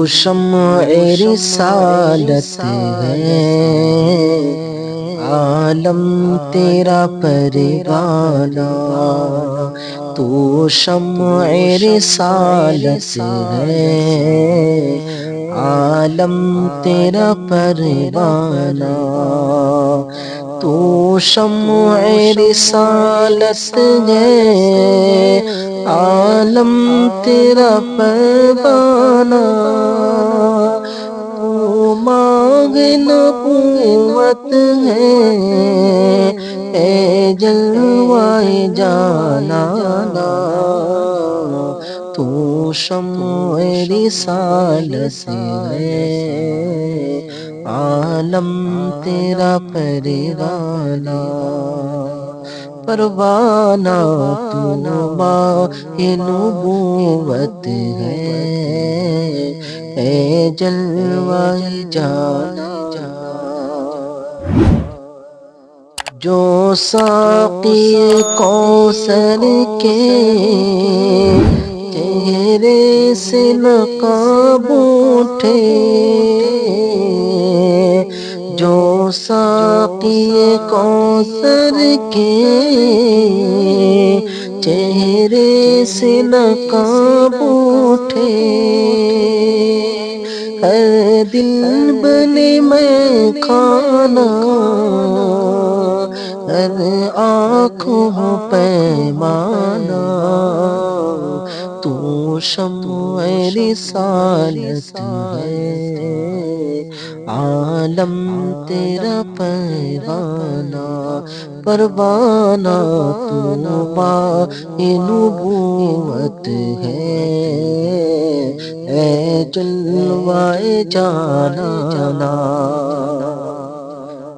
شمع رسالت ہے، عالم تیرا پروانہ، تو شمع رسالت ہے، عالم تیرا پروانہ، تو شمع رسالت ہے، عالم تیرا پروانہ، تو مانگ نبوت ہے، اے جلوہ جانانا، تو شمع رسالت ہے، عالم تیرا پروانہ، پروانہ تو ماہ نبوت ہے، اے جلوہ جانا، جو ساقی کوثر کے چہرے سے نقاب اٹھے، جو ساقی کوثر کے چہرے سے نقاب اٹھے، ہر دل بنے میں کھانا، ہر آنکھوں پیمانہ، تو شمع رسالت ہے، عالم تیرا پروانہ، پروانہ تو ماہ نبوت ہے، اے جلوہ جانانا،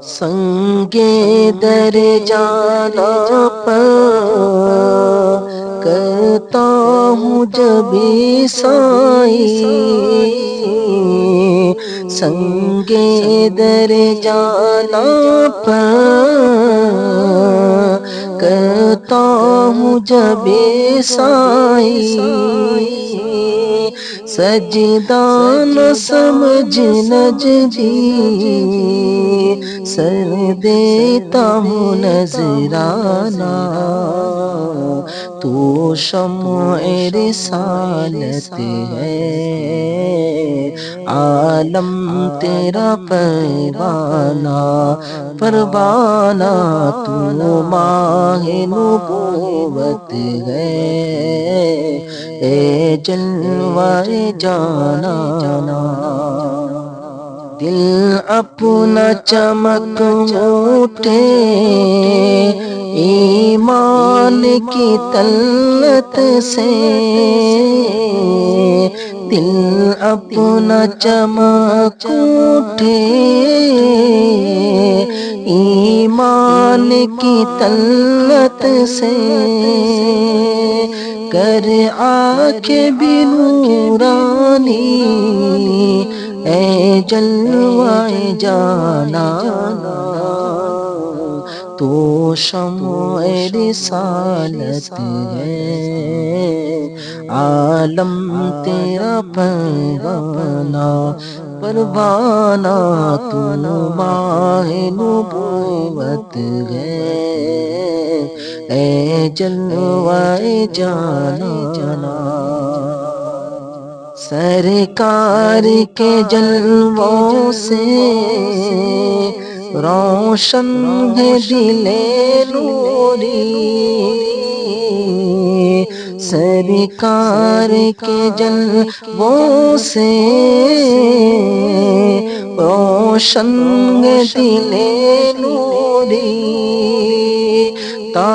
سنگ در جانا پر کرتا ہوں جب سائی، سنگ در جانا پر کرتا ہوں جب سائی، سجدہ نہ سمجھ نجدی، سر دیتا ہوں نذرانہ، تو شمع رسالت ہے، عالم تیرا پروانہ، پروانہ تو ماہ نبوت ہے، اے جلوہ جانانا، دل اپنا چمک اٹھے ایمان کی طلعت سے، دل اپنا چمک اٹھے ایمان کی طلعت سے، کر آنکھیں بھی نورانی، اے جلوہ جانانا، تو شمع رسالت ہے، عالم تیرا پروانہ، پروانہ تو ماہ نبوت ہے، اے جلوہ جانانا، سرکار کے جلووں سے روشن ہے دل نوری، سرکار کے جلووں سے روشن ہے دل نوری، تا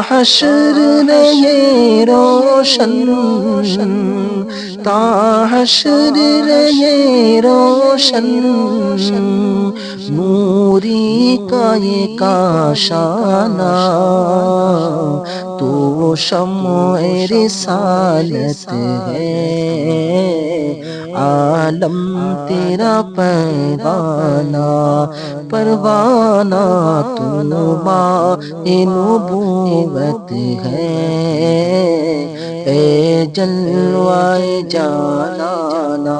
حشر رہے روشن، تا حشر رہے روشن، نوری کا یہ کاشانہ، تو شمع رسالت ہے، عالم تیرا پروانہ، پروانہ تو ماہ نبوت ہے، اے جلوہ جانانا۔